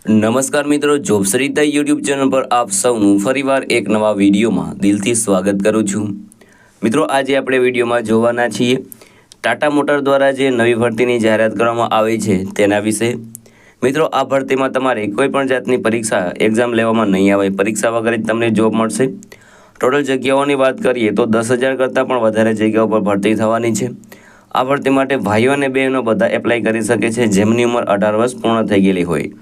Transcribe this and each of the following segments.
નમસ્કાર મિત્રો, જોબશ્રીતા YouTube channel પર આપ સૌનું ફરીવાર એક નવા વિડીયોમાં દિલથી સ્વાગત કરું છું। મિત્રો, આજે આપણે વિડીયોમાં જોવાના છીએ ટાટા મોટર દ્વારા જે નવી ભરતીની જાહેરાત કરવામાં આવી છે તેના વિશે। મિત્રો, આ ભરતીમાં તમારે કોઈ પણ જાતની પરીક્ષા એક્ઝામ લેવામાં નહીં આવે, પરીક્ષા વગર જ તમને જોબ મળશે। ટોટલ જગ્યાઓની વાત કરીએ તો 10,000 કરતાં પણ વધારે જગ્યાઓ પર ભરતી થવાની છે। આ ભરતી માટે ભાઈઓ અને બહેનો બધા એપ્લાય કરી શકે છે જેમની ઉંમર 18 વર્ષ પૂર્ણ થઈ ગયેલી હોય।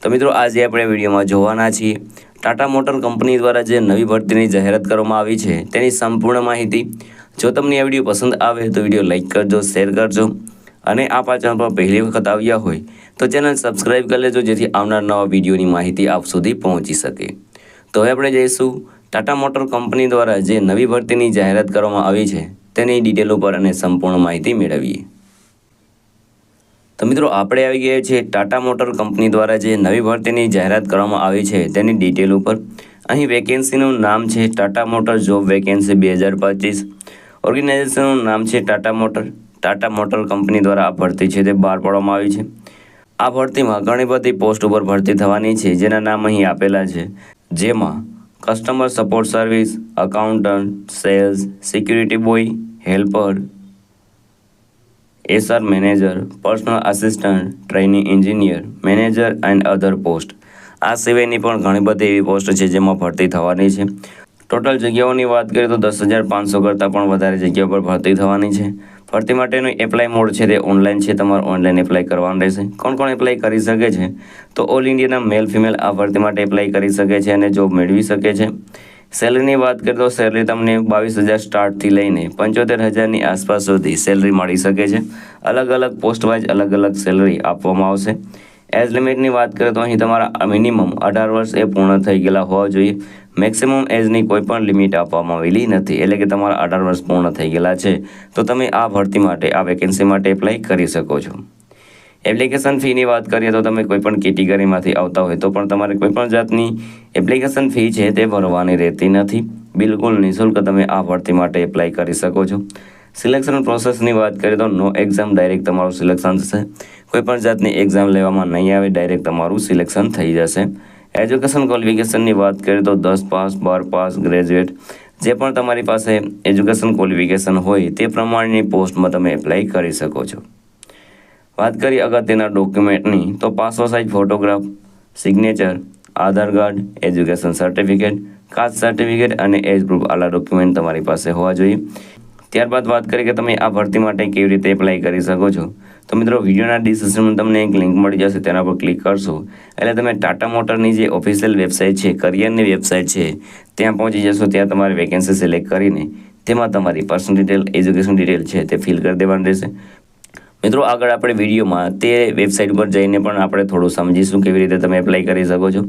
તો મિત્રો, આજે આપણે વિડીયોમાં જોવાના છીએ ટાટા મોટર કંપની દ્વારા જે નવી ભરતીની જાહેરાત કરવામાં આવી છે તેની સંપૂર્ણ માહિતી। જો તમને આ વિડીયો પસંદ આવે તો વિડીયો લાઇક કરજો, શેર કરજો અને આપ આ ચેનલ પર પહેલી વખત આવ્યા હોય તો ચેનલ સબસ્ક્રાઈબ કરી લેજો જેથી આવનાર નવા વિડીયોની માહિતી આપ સુધી પહોંચી શકે। તો હવે આપણે જઈશું ટાટા મોટર કંપની દ્વારા જે નવી ભરતીની જાહેરાત કરવામાં આવી છે તેની ડિટેલ ઉપર અને સંપૂર્ણ માહિતી મેળવીએ। તો મિત્રો, આપણે આવી ગયા છીએ ટાટા મોટર કંપની દ્વારા જે નવી ભરતીની જાહેરાત કરવામાં આવી છે તેની ડિટેલ ઉપર। અહીં વેકેન્સીનું નામ છે ટાટા મોટર જોબ વેકેન્સી 2025। ઓર્ગેનાઇઝેશનનું નામ છે ટાટા મોટર કંપની દ્વારા આ ભરતી છે તે બહાર પાડવામાં આવી છે। આ ભરતીમાં ઘણી બધી પોસ્ટ ઉપર ભરતી થવાની છે જેના નામ અહીં આપેલા છે, જેમાં customer support service, accountant, sales, security boy, helper, SR manager, personal assistant, training engineer, manager and other post. આ સિવાયની પણ ઘણી બધી એવી પોસ્ટ છે જેમાં ભરતી થવાની છે। ટોટલ જગ્યાઓની વાત કરીએ તો 10,500 કરતાં પણ વધારે જગ્યાઓ પર ભરતી થવાની છે। ભરતી માટેનું એપ્લાય મોડ છે તે ઓનલાઈન છે, તમારે ઓનલાઈન એપ્લાય કરવાનું રહેશે। કોણ કોણ એપ્લાય કરી શકે છે તો ઓલ ઇન્ડિયાના મેલ ફિમેલ આ ભરતી માટે એપ્લાય કરી શકે છે અને જોબ મેળવી શકે છે। સેલરીની વાત કરીએ તો સેલરી તમને 22,000 સ્ટાર્ટથી લઈને 75,000ની આસપાસ સુધી સેલરી મળી શકે છે। અલગ અલગ પોસ્ટ વાઇઝ અલગ અલગ સેલરી આપવામાં આવશે। એજ લિમિટની વાત કરીએ તો અહીં તમારા મિનિમમ 18 વર્ષ એ પૂર્ણ થઈ ગયેલા હોવા જોઈએ। મેક્સિમમ એજની કોઈ પણ લિમિટ આપવામાં આવેલી નથી, એટલે કે તમારા 18 વર્ષ પૂર્ણ થઈ ગયેલા છે તો તમે આ ભરતી માટે, આ વેકેન્સી માટે એપ્લાય કરી શકો છો। એપ્લિકેશન ફીની વાત કરીએ તો તમે કોઈ પણ કેટેગરીમાંથી આવતા હોય તો પણ તમારે કોઈ પણ જાતની એપ્લિકેશન ફી છે તે ભરવાની રહેતી નથી। બિલકુલ નિઃશુલ્ક તમે આ ભરતી માટે એપ્લાય કરી શકો છો। સિલેક્શન પ્રોસેસની વાત કરીએ તો નો એક્ઝામ, ડાયરેક્ટ તમારું સિલેક્શન થશે। કોઈ પણ જાતની એક્ઝામ લેવામાં નહીં આવે, ડાયરેક્ટ તમારું સિલેક્શન થઈ જશે। એજ્યુકેશન ક્વોલિફિકેશનની વાત કરીએ તો 10 પાસ, 12 પાસ, ગ્રેજ્યુએટ જે પણ તમારી પાસે એજ્યુકેશન ક્વોલિફિકેશન હોય તે પ્રમાણેની પોસ્ટમાં તમે એપ્લાય કરી શકો છો। વાત કરીએ અગત્યના ડોક્યુમેન્ટની તો passport size photograph, signature, Aadhaar card, education certificate, caste certificate અને એજ પ્રૂફ આલા ડોક્યુમેન્ટ તમારી પાસે હોવા જોઈએ। ત્યારબાદ વાત કરીએ કે તમે આ ભરતી માટે કેવી રીતે એપ્લાય કરી શકો છો તો મિત્રો, વિડીયોના ડિસ્ક્રિપ્શનમાં તમને એક લિંક મળી જશે, તેના પર ક્લિક કરશો એટલે તમે ટાટા મોટરની જે ઓફિશિયલ વેબસાઇટ છે, કરિયરની વેબસાઇટ છે ત્યાં પહોંચી જશો। ત્યાં તમારે વેકેન્સી સિલેક્ટ કરીને તેમાં તમારી પર્સનલ ડિટેલ, એજ્યુકેશન ડિટેલ છે તે ફિલ કરી દેવાની રહેશે। મિત્રો, આગળ આપણે વિડીયોમાં તે વેબસાઇટ પર જઈને પણ આપણે થોડું સમજીશું કેવી રીતે તમે એપ્લાય કરી શકો છો।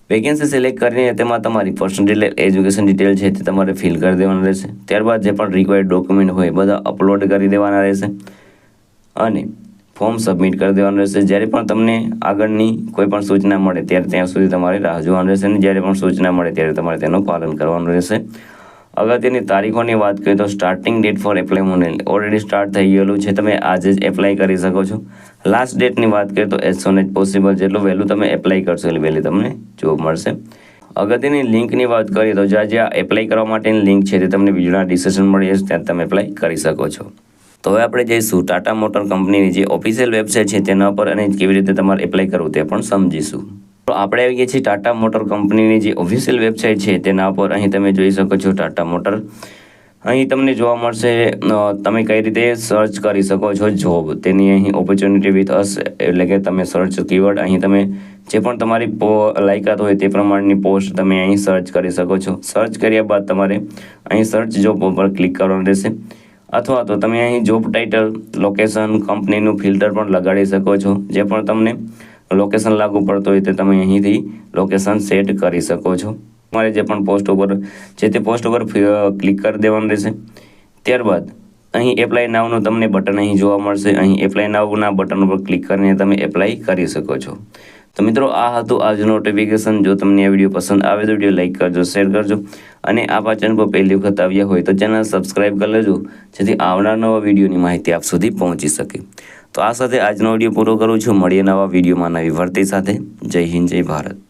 વેકેન્સી સિલેક્ટ કરીને તેમાં તમારી પર્સનલ ડિટેલ, એજ્યુકેશન ડિટેલ છે તે તમારે ફિલ કરી દેવાનું રહેશે। ત્યારબાદ જે પણ રિક્વાયર્ડ ડોક્યુમેન્ટ હોય બધા અપલોડ કરી દેવાના રહેશે અને ફોર્મ સબમિટ કરી દેવાનું રહેશે। જ્યારે પણ તમને આગળની કોઈ પણ સૂચના મળે ત્યારે ત્યાં સુધી તમારે રાહ જોવાનું રહેશે અને જ્યારે પણ સૂચના મળે ત્યારે તમારે તેનું પાલન કરવાનું રહેશે। અગત્યની તારીખોની વાત કરીએ તો starting date four apply already start થઈ ગયેલું છે, તમે આજે જ એપ્લાય કરી શકો છો। લાસ્ટ ડેટની વાત કરીએ તો એઝ સોન એઝ પોસિબલ, જેટલું વહેલું તમે એપ્લાય કરશો એટલી વહેલી તમને જોબ મળશે। અગત્યની લિંકની વાત કરીએ તો જ્યાં એપ્લાય કરવા માટેની લિંક છે તે તમને વિડીયોના ડિસ્ક્રિપ્શન મળી જશે, ત્યાં તમે એપ્લાય કરી શકો છો। તો હવે આપણે જઈશું ટાટા મોટર કંપનીની જે ઓફિશિયલ વેબસાઇટ છે તેના પર અને કેવી રીતે તમારે એપ્લાય કરવું તે પણ સમજીશું। તો આપણે આવી ગયા છીએ ટાટા મોટર કંપનીની જે ઓફિશિયલ વેબસાઇટ છે તેના પર। અહીં તમે જોઈ શકો છો ટાટા મોટર, અહીં તમને જોવા મળશે તમે કઈ રીતે સર્ચ કરી શકો છો જોબ, તેની અહીં ઓપોર્ચ્યુનિટી વિથ અસ, એટલે કે તમે સર્ચ કીવર્ડ, અહીં તમે જે પણ તમારી લાયકાત હોય તે પ્રમાણેની પોસ્ટ તમે અહીં સર્ચ કરી શકો છો। સર્ચ કર્યા બાદ તમારે અહીં સર્ચ જોબ ઉપર ક્લિક કરવાનું રહેશે, અથવા તો તમે અહીં જોબ ટાઇટલ, લોકેશન, કંપનીનું ફિલ્ટર પણ લગાડી શકો છો। જે પણ તમને લોકેશન લાગુ પડતું હોય તે તમે અહીંથી લોકેશન સેટ કરી શકો છો। તમારે જે પણ પોસ્ટ ઉપર જે તે પોસ્ટ ઉપર ક્લિક કરી દેવાનું રહેશે। ત્યારબાદ અહીં એપ્લાય નાવનું તમને બટન અહીં જોવા મળશે, અહીં એપ્લાય નાવના બટન ઉપર ક્લિક કરીને તમે એપ્લાય કરી શકો છો। તો મિત્રો આ હતું આજનું નોટિફિકેશન. જો તમને આ વિડીયો પસંદ આવે તો વિડીયો લાઇક કરજો, શેર કરજો અને આ ચેનલ પર પહેલી વખત આવ્યા હોય તો ચેનલ સબસ્ક્રાઈબ કરી લેજો, જેથી આવનાર નવા વિડીયોની માહિતી આપ સુધી પહોંચી શકે. તો આ સાથે આજનો વિડીયો પૂરો કરું છું. મળીએ નવા વિડીયોમાં નવી ભરતી સાથે. જય હિન્દ, જય ભારત.